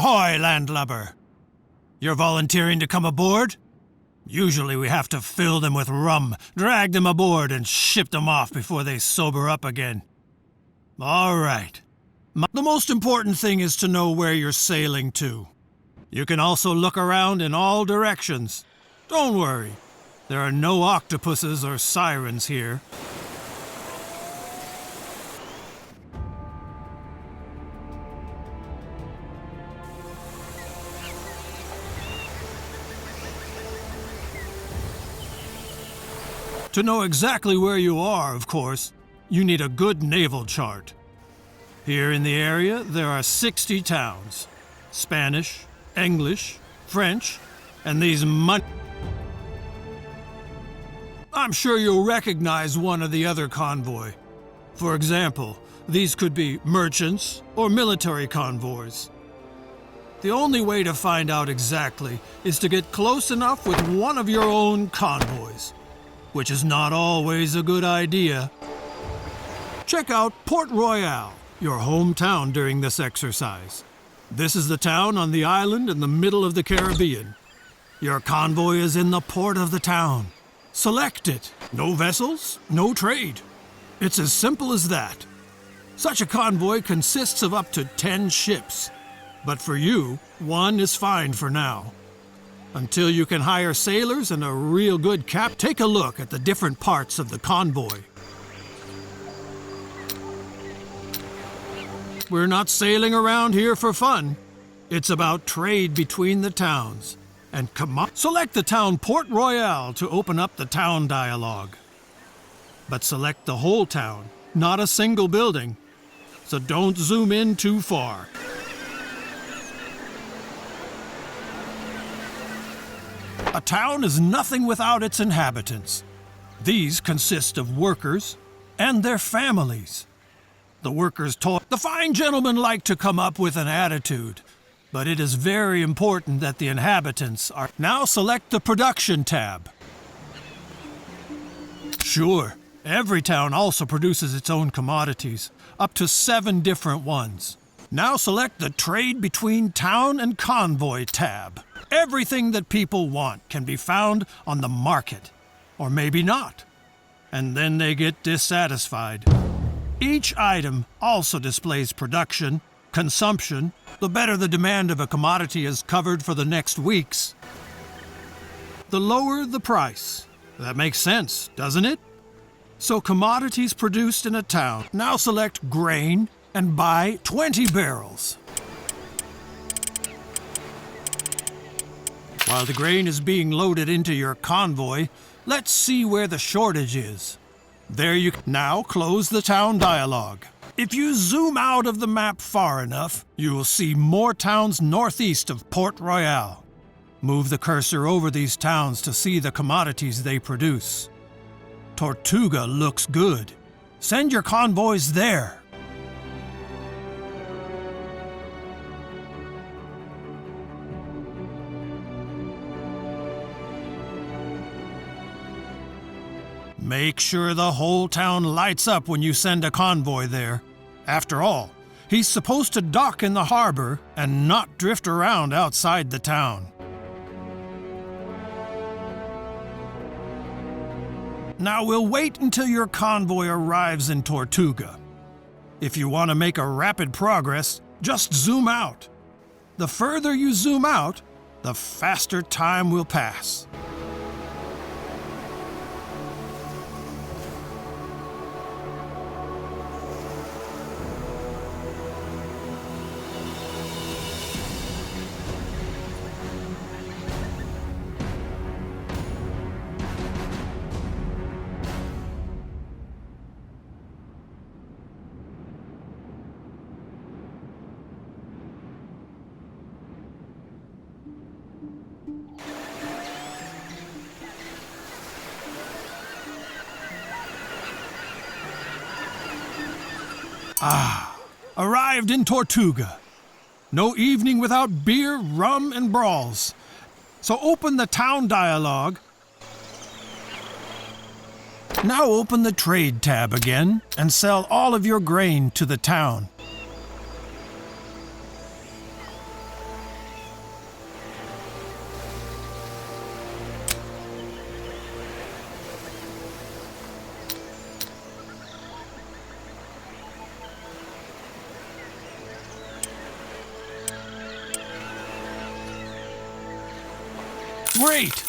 Hoy, landlubber! You're volunteering to come aboard? Usually we have to fill them with rum, drag them aboard, and ship them off before they sober up again. All right. The most important thing is to know where you're sailing to. You can also look around in all directions. Don't worry, there are no octopuses or sirens here. To know exactly where you are, of course, you need a good naval chart. Here in the area, there are 60 towns. Spanish, English, French, and these I'm sure you'll recognize one or the other convoy. For example, these could be merchants or military convoys. The only way to find out exactly is to get close enough with one of your own convoys, which is not always a good idea. Check out Port Royale, your hometown during this exercise. This is the town on the island in the middle of the Caribbean. Your convoy is in the port of the town. Select it. No vessels, no trade. It's as simple as that. Such a convoy consists of up to 10 ships. But for you, one is fine for now. Until you can hire sailors and a real good take a look at the different parts of the convoy. We're not sailing around here for fun. It's about trade between the towns. And select the town Port Royale to open up the town dialogue. But select the whole town, not a single building. So don't zoom in too far. A town is nothing without its inhabitants. These consist of workers and their families. The workers taught the fine gentlemen like to come up with an attitude, but it is very important that the inhabitants are. Now select the production tab. Sure, every town also produces its own commodities, up to 7 different ones. Now select the Trade Between Town and Convoy tab. Everything that people want can be found on the market, or maybe not, and then they get dissatisfied. Each item also displays production, consumption. The better the demand of a commodity is covered for the next weeks, the lower the price. That makes sense, doesn't it? So commodities produced in a town. Now select grain and buy 20 barrels. While the grain is being loaded into your convoy, let's see where the shortage is. There you now close the town dialogue. If you zoom out of the map far enough, you will see more towns northeast of Port Royale. Move the cursor over these towns to see the commodities they produce. Tortuga looks good. Send your convoys there. Make sure the whole town lights up when you send a convoy there. After all, he's supposed to dock in the harbor and not drift around outside the town. Now we'll wait until your convoy arrives in Tortuga. If you want to make a rapid progress, just zoom out. The further you zoom out, the faster time will pass. Arrived in Tortuga. No evening without beer, rum, and brawls. So open the town dialogue. Now open the trade tab again and sell all of your grain to the town. great!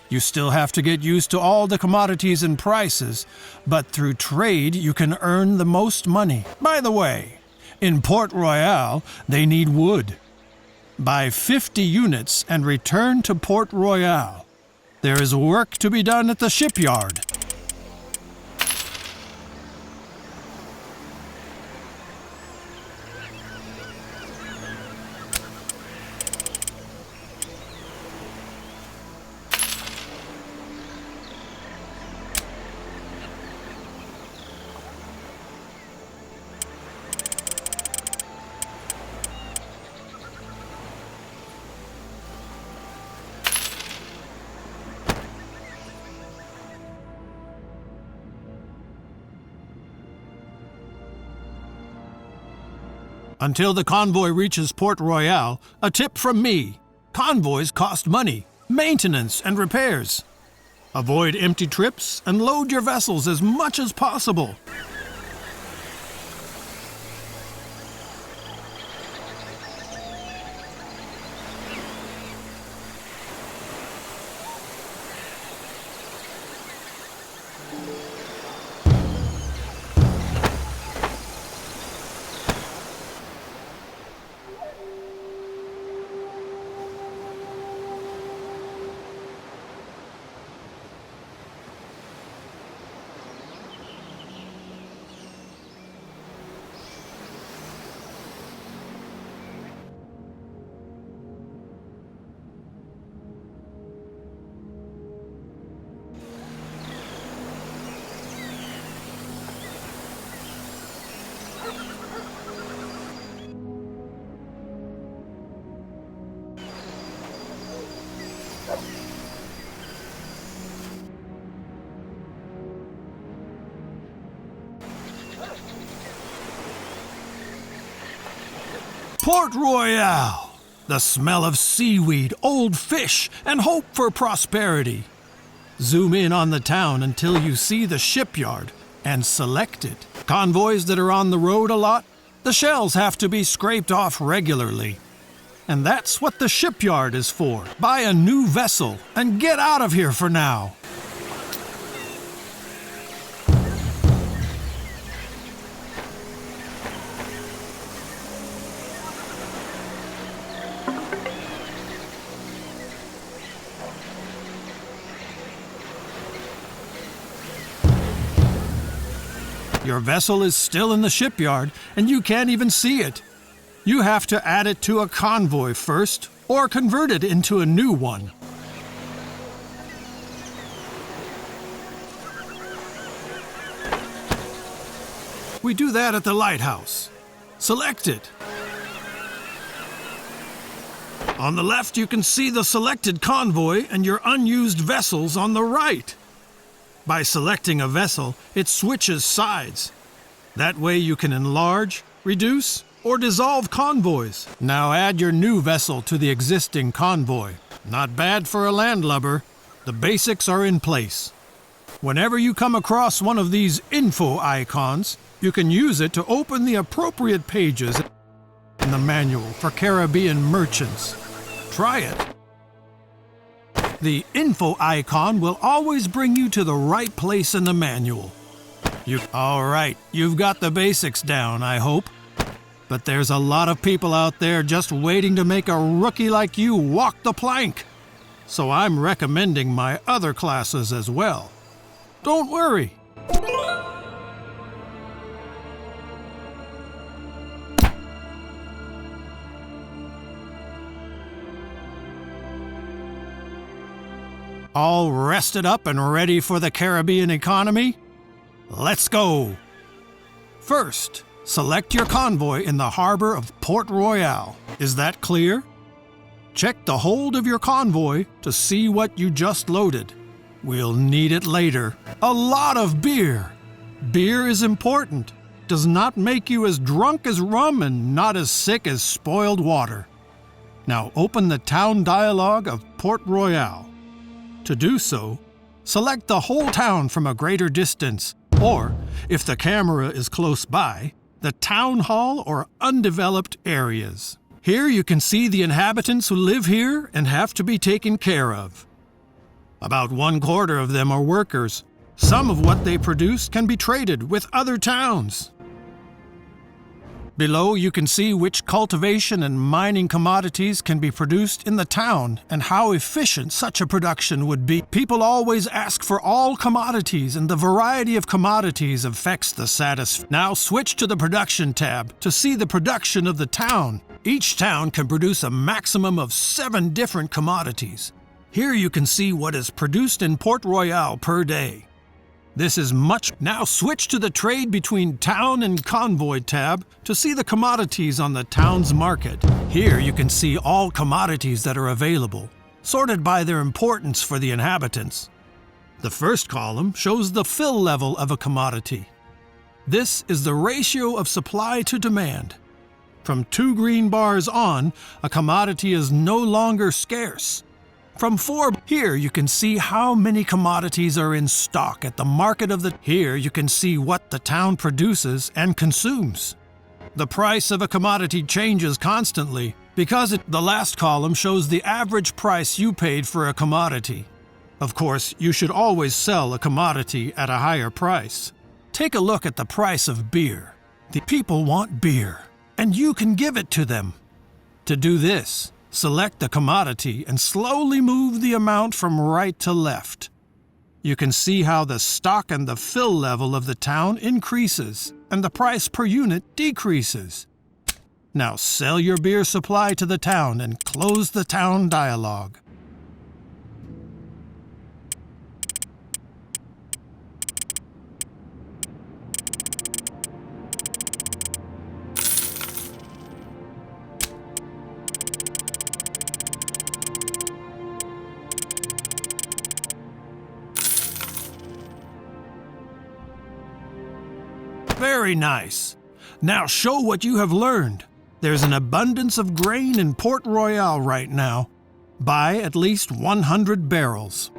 You still have to get used to all the commodities and prices, but through trade you can earn the most money. By the way, in Port Royale, they need wood. Buy 50 units and return to Port Royale. There is work to be done at the shipyard. Until the convoy reaches Port Royale, a tip from me. Convoys cost money, maintenance, and repairs. Avoid empty trips and load your vessels as much as possible. Port Royale! The smell of seaweed, old fish, and hope for prosperity. Zoom in on the town until you see the shipyard and select it. Convoys that are on the road a lot, the shells have to be scraped off regularly. And that's what the shipyard is for. Buy a new vessel and get out of here for now. Your vessel is still in the shipyard, and you can't even see it. You have to add it to a convoy first, or convert it into a new one. We do that at the lighthouse. Select it. On the left, you can see the selected convoy and your unused vessels on the right. By selecting a vessel, it switches sides. That way you can enlarge, reduce, or dissolve convoys. Now add your new vessel to the existing convoy. Not bad for a landlubber. The basics are in place. Whenever you come across one of these info icons, you can use it to open the appropriate pages in the manual for Caribbean merchants. Try it. The info icon will always bring you to the right place in the manual. All right, you've got the basics down, I hope. But there's a lot of people out there just waiting to make a rookie like you walk the plank. So I'm recommending my other classes as well. Don't worry. All rested up and ready for the Caribbean economy? Let's go! First, select your convoy in the harbor of Port Royale. Is that clear? Check the hold of your convoy to see what you just loaded. We'll need it later. A lot of beer! Beer is important. Does not make you as drunk as rum and not as sick as spoiled water. Now open the town dialogue of Port Royale. To do so, select the whole town from a greater distance, or, if the camera is close by, the town hall or undeveloped areas. Here you can see the inhabitants who live here and have to be taken care of. About 1/4 of them are workers. Some of what they produce can be traded with other towns. Below, you can see which cultivation and mining commodities can be produced in the town and how efficient such a production would be. People always ask for all commodities, and the variety of commodities affects the satisfaction. Now switch to the production tab to see the production of the town. Each town can produce a maximum of 7 different commodities. Here you can see what is produced in Port Royale per day. This is much. Now switch to the Trade Between Town and Convoy tab to see the commodities on the town's market. Here you can see all commodities that are available, sorted by their importance for the inhabitants. The first column shows the fill level of a commodity. This is the ratio of supply to demand. From 2 green bars on, a commodity is no longer scarce. From 4, here you can see how many commodities are in stock at the market of the. Here you can see what the town produces and consumes. The price of a commodity changes constantly because the last column shows the average price you paid for a commodity. Of course, you should always sell a commodity at a higher price. Take a look at the price of beer. The people want beer, and you can give it to them. To do this, select the commodity and slowly move the amount from right to left. You can see how the stock and the fill level of the town increases and the price per unit decreases. Now sell your beer supply to the town and close the town dialog. Very nice. Now show what you have learned. There's an abundance of grain in Port Royale right now. Buy at least 100 barrels.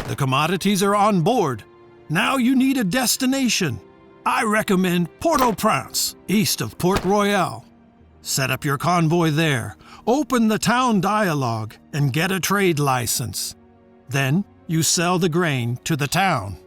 The commodities are on board. Now you need a destination. I recommend Port-au-Prince, east of Port Royale. Set up your convoy there, open the town dialog, and get a trade license. Then you sell the grain to the town.